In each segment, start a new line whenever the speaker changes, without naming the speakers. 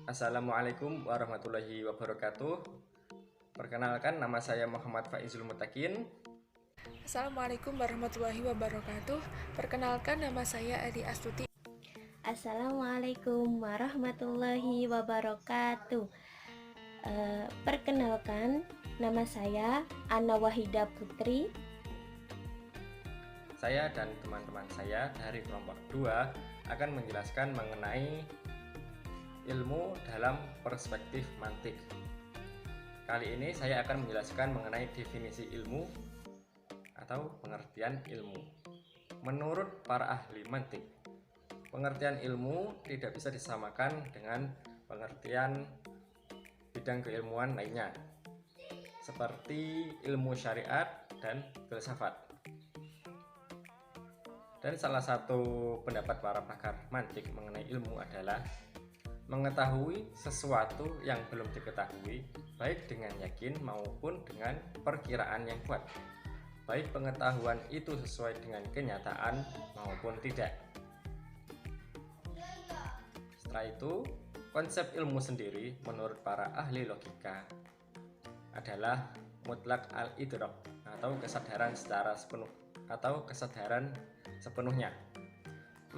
Assalamualaikum warahmatullahi wabarakatuh. Perkenalkan, nama saya Muhammad Faizul Mutakin.
Assalamualaikum warahmatullahi wabarakatuh. Perkenalkan, nama saya Adi Astuti.
Assalamualaikum warahmatullahi wabarakatuh. Perkenalkan, nama saya Ana Wahida Putri.
Saya dan teman-teman saya dari kelompok 2 akan menjelaskan mengenai ilmu dalam perspektif mantik. Kali ini saya akan menjelaskan mengenai definisi ilmu atau pengertian ilmu. Menurut para ahli mantik, pengertian ilmu tidak bisa disamakan dengan pengertian bidang keilmuan lainnya, seperti ilmu syariat dan filsafat. Dan salah satu pendapat para pakar mantik mengenai ilmu adalah mengetahui sesuatu yang belum diketahui, baik dengan yakin maupun dengan perkiraan yang kuat, baik pengetahuan itu sesuai dengan kenyataan maupun tidak. Setelah itu, konsep ilmu sendiri menurut para ahli logika adalah mutlak al-idrak atau kesadaran secara sepenuh atau kesadaran sepenuhnya.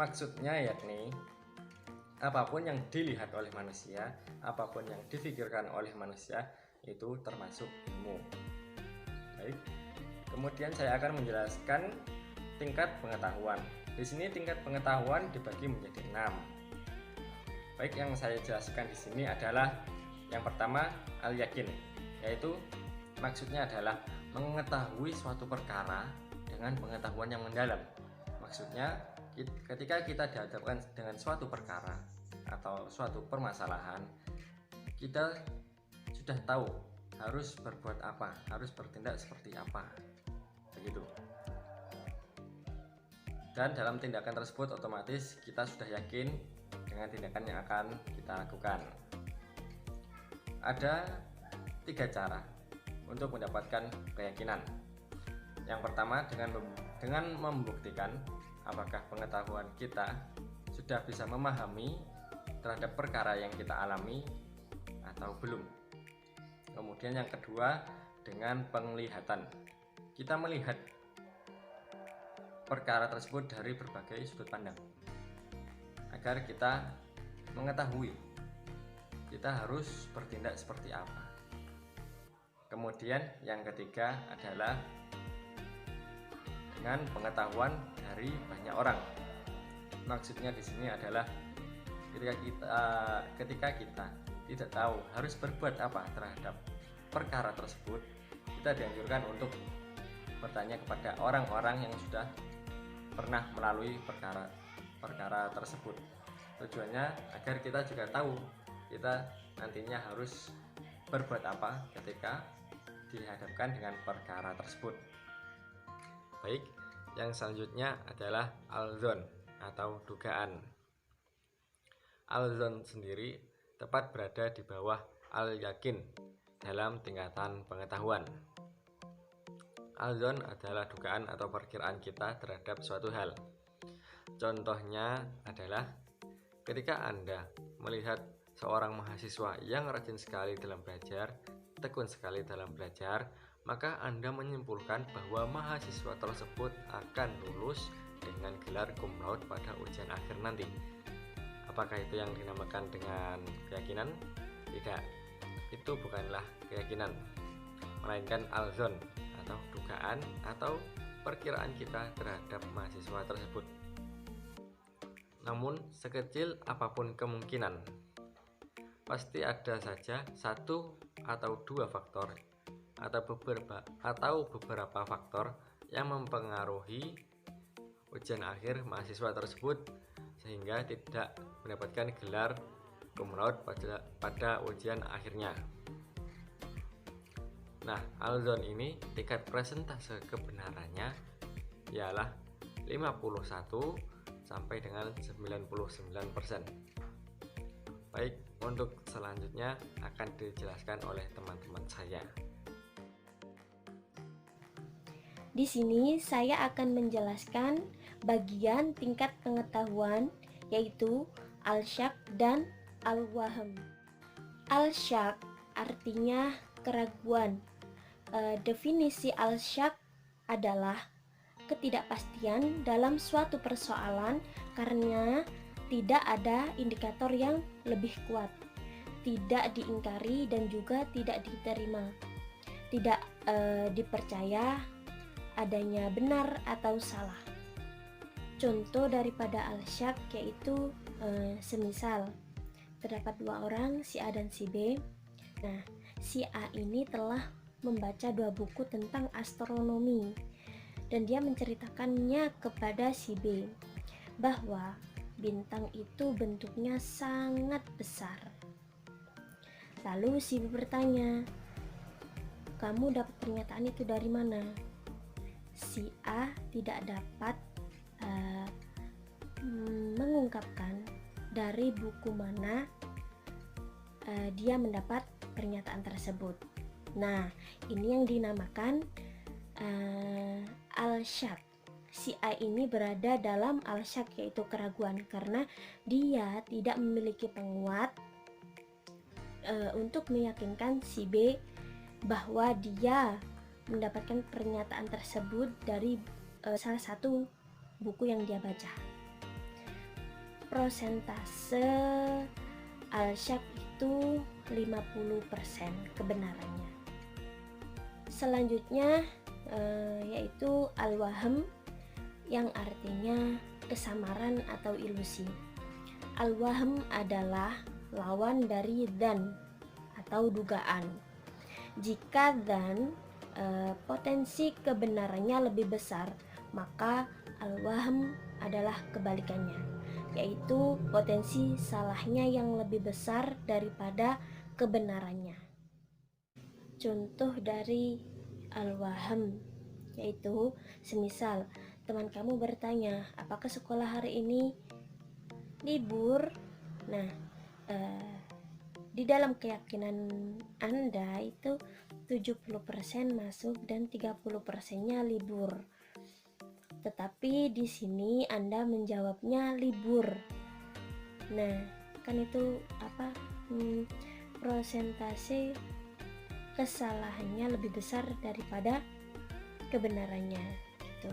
Maksudnya yakni apapun yang dilihat oleh manusia, apapun yang difikirkan oleh manusia itu termasuk ilmu. Baik. Kemudian saya akan menjelaskan tingkat pengetahuan. Di sini tingkat pengetahuan dibagi menjadi 6. Baik, yang saya jelaskan di sini adalah yang pertama al-yakin, yaitu maksudnya adalah mengetahui suatu perkara dengan pengetahuan yang mendalam. Maksudnya ketika kita dihadapkan dengan suatu perkara atau suatu permasalahan, kita sudah tahu harus berbuat apa, harus bertindak seperti apa, begitu. Dan dalam tindakan tersebut otomatis kita sudah yakin dengan tindakan yang akan kita lakukan. Ada 3 cara untuk mendapatkan keyakinan. Yang pertama dengan membuktikan apakah pengetahuan kita sudah bisa memahami terhadap perkara yang kita alami atau belum. Kemudian yang kedua dengan penglihatan. Kita melihat perkara tersebut dari berbagai sudut pandang agar kita mengetahui kita harus bertindak seperti apa. Kemudian yang ketiga adalah dengan pengetahuan dari banyak orang. Maksudnya di sini adalah ketika kita tidak tahu harus berbuat apa terhadap perkara tersebut, kita dianjurkan untuk bertanya kepada orang-orang yang sudah pernah melalui perkara tersebut. Tujuannya agar kita juga tahu kita nantinya harus berbuat apa ketika dihadapkan dengan perkara tersebut. Baik, yang selanjutnya adalah al-dzon atau dugaan. Al-dzon sendiri tepat berada di bawah al-yakin dalam tingkatan pengetahuan. Al-dzon adalah dugaan atau perkiraan kita terhadap suatu hal. Contohnya adalah ketika Anda melihat seorang mahasiswa yang rajin sekali dalam belajar, tekun sekali dalam belajar, maka Anda menyimpulkan bahwa mahasiswa tersebut akan lulus dengan gelar cum laude pada ujian akhir nanti. Apakah itu yang dinamakan dengan keyakinan? Tidak, itu bukanlah keyakinan, melainkan al-dzon atau dugaan atau perkiraan kita terhadap mahasiswa tersebut. Namun sekecil apapun kemungkinan, pasti ada saja satu atau 2 faktor atau beberapa faktor yang mempengaruhi ujian akhir mahasiswa tersebut sehingga tidak mendapatkan gelar cum laude pada ujian akhirnya. Nah, al-dzon ini tingkat persentase kebenarannya ialah 51 sampai dengan 99%. Baik, untuk selanjutnya akan dijelaskan oleh teman-teman saya.
Di sini saya akan menjelaskan bagian tingkat pengetahuan, yaitu al-syak dan al-wahm. Al-syak artinya keraguan. Definisi al-syak adalah ketidakpastian dalam suatu persoalan karena tidak ada indikator yang lebih kuat, tidak diingkari dan juga tidak diterima, tidak dipercaya adanya benar atau salah. Contoh daripada al-syak yaitu semisal terdapat dua orang, si A dan si B. Nah, si A ini telah membaca dua buku tentang astronomi dan dia menceritakannya kepada si B bahwa bintang itu bentuknya sangat besar. Lalu si B bertanya, "Kamu dapat pernyataan itu dari mana?" Si A tidak dapat mengungkapkan dari buku mana dia mendapat pernyataan tersebut. Nah, ini yang dinamakan al-syak. Si A ini berada dalam al-syak yaitu keraguan karena dia tidak memiliki penguat untuk meyakinkan si B bahwa dia mendapatkan pernyataan tersebut dari salah satu buku yang dia baca. Prosentase al-syak itu 50% kebenarannya. Selanjutnya yaitu al-wahm yang artinya kesamaran atau ilusi. Al-wahm adalah lawan dari dzan atau dugaan. Jika dzan potensi kebenarannya lebih besar, maka al-wahm adalah kebalikannya, yaitu potensi salahnya yang lebih besar daripada kebenarannya. Contoh dari al-wahm yaitu semisal teman kamu bertanya, "Apakah sekolah hari ini libur?" Nah, di dalam keyakinan Anda itu 70% masuk dan 30%-nya libur. Tetapi di sini Anda menjawabnya libur. Nah, kan itu prosentase kesalahannya lebih besar daripada kebenarannya gitu.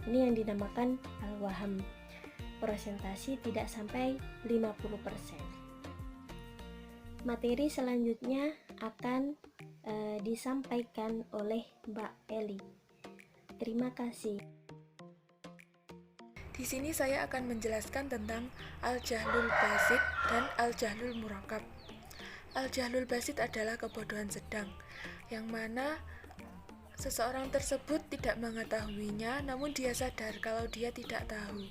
Ini yang dinamakan al-wahm. Persentase tidak sampai 50%. Materi selanjutnya akan disampaikan oleh Mbak Eli. Terima kasih.
Di sini saya akan menjelaskan tentang al-jahlul basit dan al-jahlul murakkab. Al-jahlul basit adalah kebodohan sedang, yang mana seseorang tersebut tidak mengetahuinya, namun dia sadar kalau dia tidak tahu.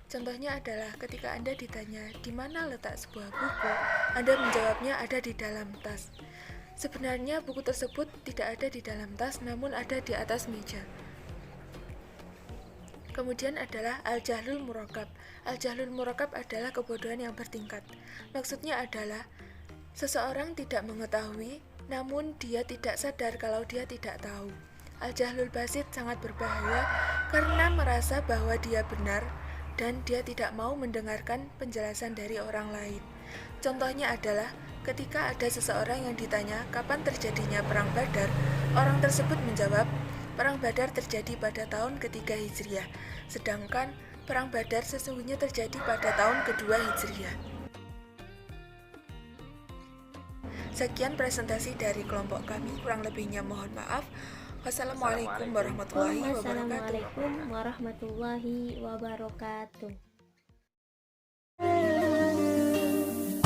Contohnya adalah ketika Anda ditanya di mana letak sebuah buku, Anda menjawabnya ada di dalam tas. Sebenarnya buku tersebut tidak ada di dalam tas, namun ada di atas meja. Kemudian adalah al-jahlul murakkab. Al-jahlul murakkab adalah kebodohan yang bertingkat. Maksudnya adalah seseorang tidak mengetahui, namun dia tidak sadar kalau dia tidak tahu. Al-jahlul basit sangat berbahaya karena merasa bahwa dia benar dan dia tidak mau mendengarkan penjelasan dari orang lain. Contohnya adalah ketika ada seseorang yang ditanya kapan terjadinya perang Badar, orang tersebut menjawab, perang Badar terjadi pada tahun ketiga Hijriah, sedangkan perang Badar sesungguhnya terjadi pada tahun kedua Hijriah. Sekian presentasi dari kelompok kami, kurang lebihnya mohon maaf. Wassalamualaikum warahmatullahi wabarakatuh.
Wassalamualaikum warahmatullahi wabarakatuh.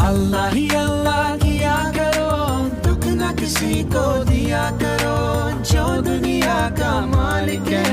अल्लाह ही अल्लाह किया करो, दुख न किसी को दिया करो, जो दुनिया का मालिक है